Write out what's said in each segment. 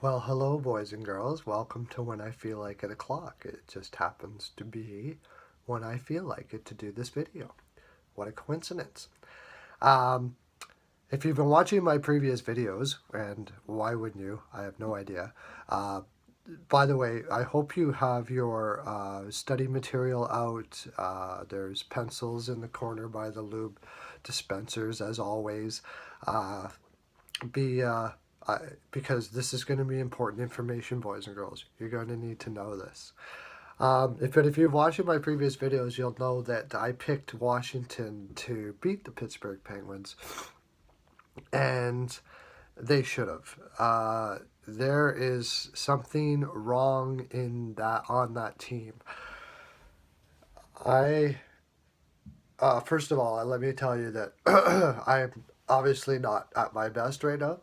Well, hello, boys and girls. Welcome to When I Feel Like It O'Clock. It just happens to be when I feel like it to do this video. What a coincidence. Um, if you've been watching my previous videos, and why wouldn't you? I have no idea. Uh, by the way, I hope you have your study material out. There's pencils in the corner by the lube dispensers, as always. Uh, be I, because this is going to be important information, boys and girls. You're going to need to know this. If you've watched my previous videos, you'll know that I picked Washington to beat the Pittsburgh Penguins, and they should have. There is something wrong in that on that team. I First of all, let me tell you that I'm obviously not at my best right now.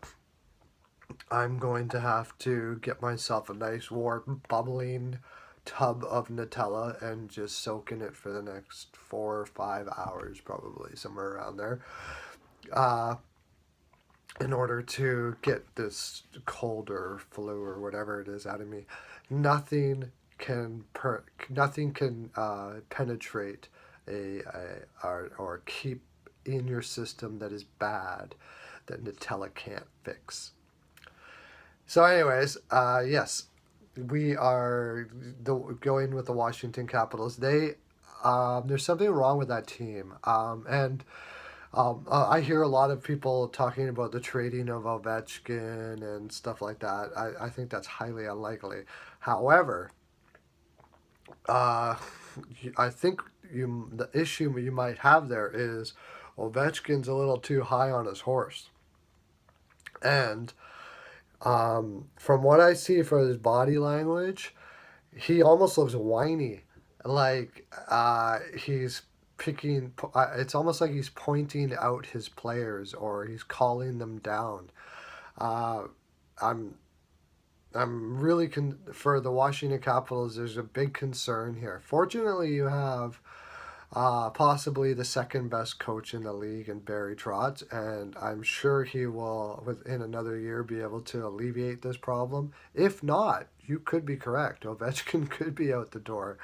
I'm going to have to get myself a nice warm bubbling tub of Nutella and just soak in it for the next 4 or 5 hours, probably somewhere around there, uh, in order to get this cold or flu or whatever it is out of me. Nothing nothing can penetrate or keep in your system that is bad that Nutella can't fix. So, anyways, yes, we are going with the Washington Capitals. There's something wrong with that team, and I hear a lot of people talking about the trading of Ovechkin and stuff like that. I think that's highly unlikely. However, uh, I think the issue you might have there is Ovechkin's a little too high on his horse, and from what I see for his body language, he almost looks whiny. Like he's picking. It's almost like he's pointing out his players or he's calling them down. Uh, I'm I'm really for the Washington Capitals. There's a big concern here. Fortunately, you have possibly the second best coach in the league in Barry Trotz, and I'm sure he will, within another year, be able to alleviate this problem. If not, you could be correct. Ovechkin could be out the door.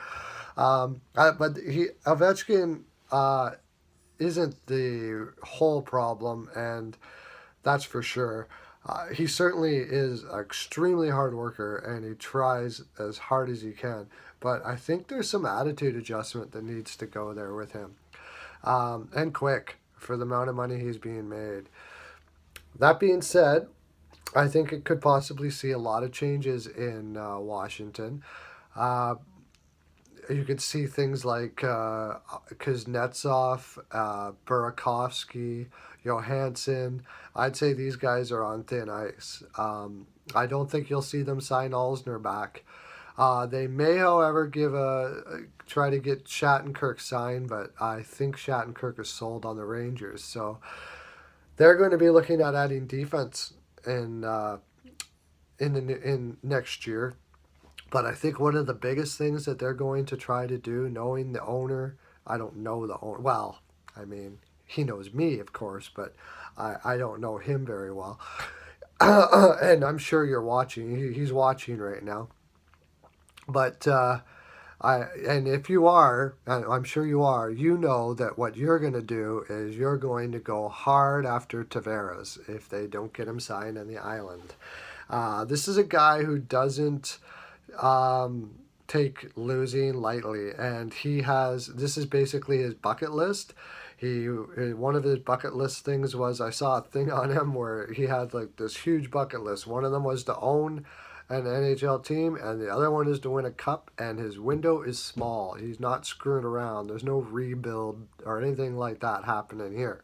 But Ovechkin isn't the whole problem, and that's for sure. He certainly is an extremely hard worker and he tries as hard as he can. But I think there's some attitude adjustment that needs to go there with him. And quick for the amount of money he's being made. That being said, I think it could possibly see a lot of changes in Washington. Uh, you could see things like Kuznetsov, Burakovsky, Johansson. I'd say these guys are on thin ice. I don't think you'll see them sign Alsner back. They may, however, try to get Shattenkirk signed, but I think Shattenkirk is sold on the Rangers, so they're going to be looking at adding defense in next year. But I think one of the biggest things that they're going to try to do, knowing the owner, I don't know the owner. Well, I mean, he knows me, of course, but I don't know him very well. And I'm sure you're watching. He's watching right now. But and if you are, and I'm sure you are, you know that what you're going to do is you're going to go hard after Tavares if they don't get him signed on the island. This is a guy who doesn't take losing lightly, and this is basically his bucket list. One of his bucket list things was I saw a thing on him where he had like this huge bucket list. One of them was to own an NHL team, and the other one is to win a cup. And his window is small. He's not screwing around. There's no rebuild or anything like that happening here.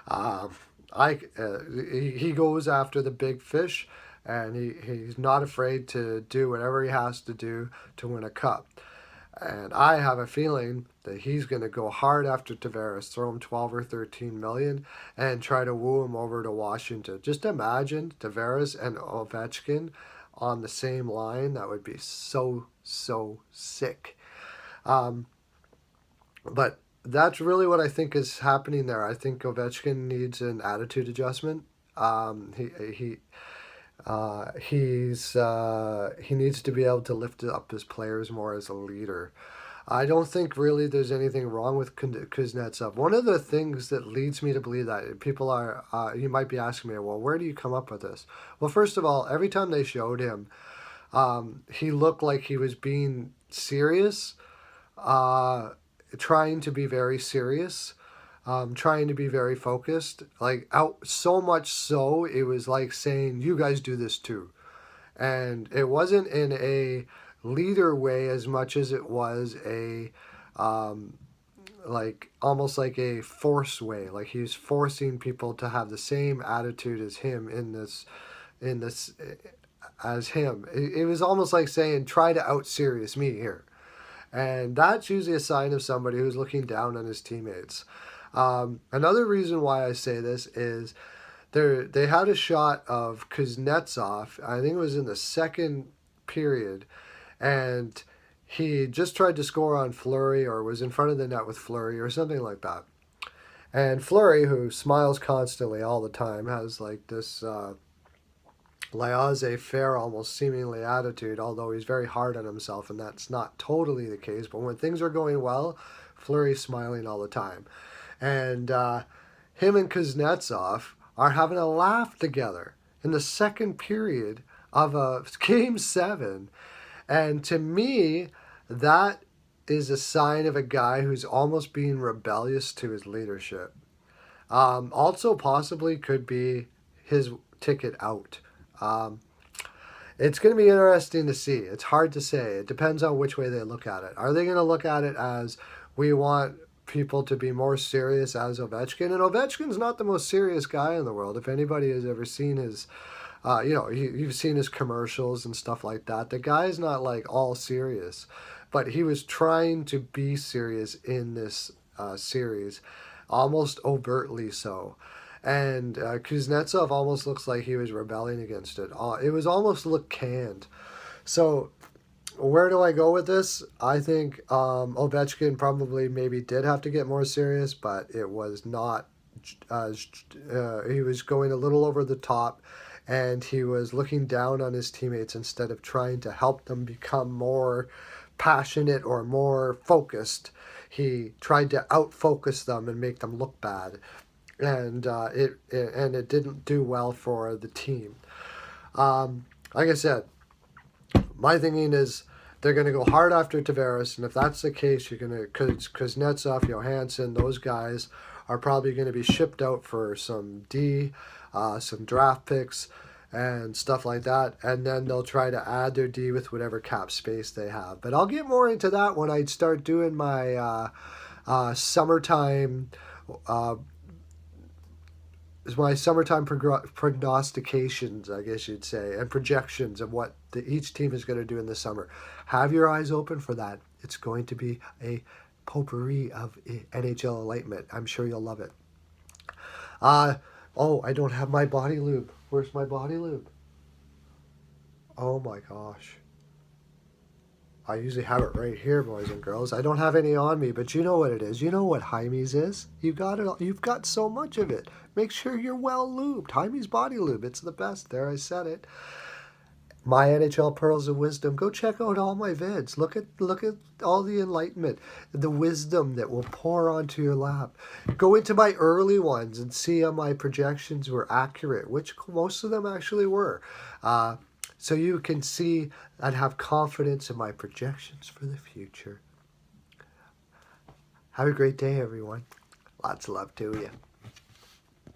Uh, he goes after the big fish, and he's not afraid to do whatever he has to do to win a cup. And I have a feeling that he's going to go hard after Tavares, throw him 12 or 13 million, and try to woo him over to Washington. Just imagine Tavares and Ovechkin on the same line. That would be so, so sick. Um, but that's really what I think is happening there. I think Ovechkin needs an attitude adjustment. He He needs to be able to lift up his players more as a leader. I don't think really there's anything wrong with Kuznetsov. One of the things that leads me to believe that people are, you might be asking me, well, where do you come up with this? Well, first of all, every time they showed him, he looked like he was being serious, uh, trying to be very serious, trying to be very focused. Like out so much so, it was like saying, "You guys do this too," and it wasn't in a leader way as much as it was a um, like almost like a force way. Like he's forcing people to have the same attitude as him in this as him. It was almost like saying, "Try to out serious me here." And that's usually a sign of somebody who's looking down on his teammates. Another reason why I say this is they had a shot of Kuznetsov, I think it was in the second period, and he just tried to score on Fleury or was in front of the net with Fleury or something like that. And Fleury, who smiles constantly all the time, has like this laissez-faire, almost seemingly attitude, although he's very hard on himself, and that's not totally the case. But when things are going well, Fleury's smiling all the time. And him and Kuznetsov are having a laugh together in the second period of a game 7. And to me, that is a sign of a guy who's almost being rebellious to his leadership. Also, possibly could be his ticket out. Um, it's going to be interesting to see. It's hard to say. It depends on which way they look at it. Are they going to look at it as we want people to be more serious as Ovechkin? And Ovechkin's not the most serious guy in the world. If anybody has ever seen his, you've seen his commercials and stuff like that. The guy's not like all serious, but he was trying to be serious in this series, almost overtly so. And Kuznetsov almost looks like he was rebelling against it. It was almost look canned. So where do I go with this? I think Ovechkin probably maybe did have to get more serious, but it was not. He was going a little over the top, and he was looking down on his teammates instead of trying to help them become more passionate or more focused. He tried to outfocus them and make them look bad, and it didn't do well for the team. Like I said, my thinking is they're going to go hard after Tavares, and if that's the case, you're going to Kuznetsov, Johansson, those guys are probably going to be shipped out for some some draft picks, and stuff like that, and then they'll try to add their D with whatever cap space they have. But I'll get more into that when I start doing my summertime. My summertime prognostications, I guess you'd say, and projections of what each team is going to do in the summer. Have your eyes open for that. It's going to be a potpourri of NHL enlightenment. I'm sure you'll love it. Oh, I don't have my body lube. Where's my body lube? Oh my gosh. I usually have it right here, boys and girls. I don't have any on me, but you know what it is. You know what Jaime's is. You got it. You've got so much of it. Make sure you're well lubed. Jaime's body lube. It's the best. There, I said it. My NHL Pearls of Wisdom. Go check out all my vids. Look at all the enlightenment, the wisdom that will pour onto your lap. Go into my early ones and see how my projections were accurate, which most of them actually were. So you can see and have confidence in my projections for the future. Have a great day, everyone. Lots of love to you.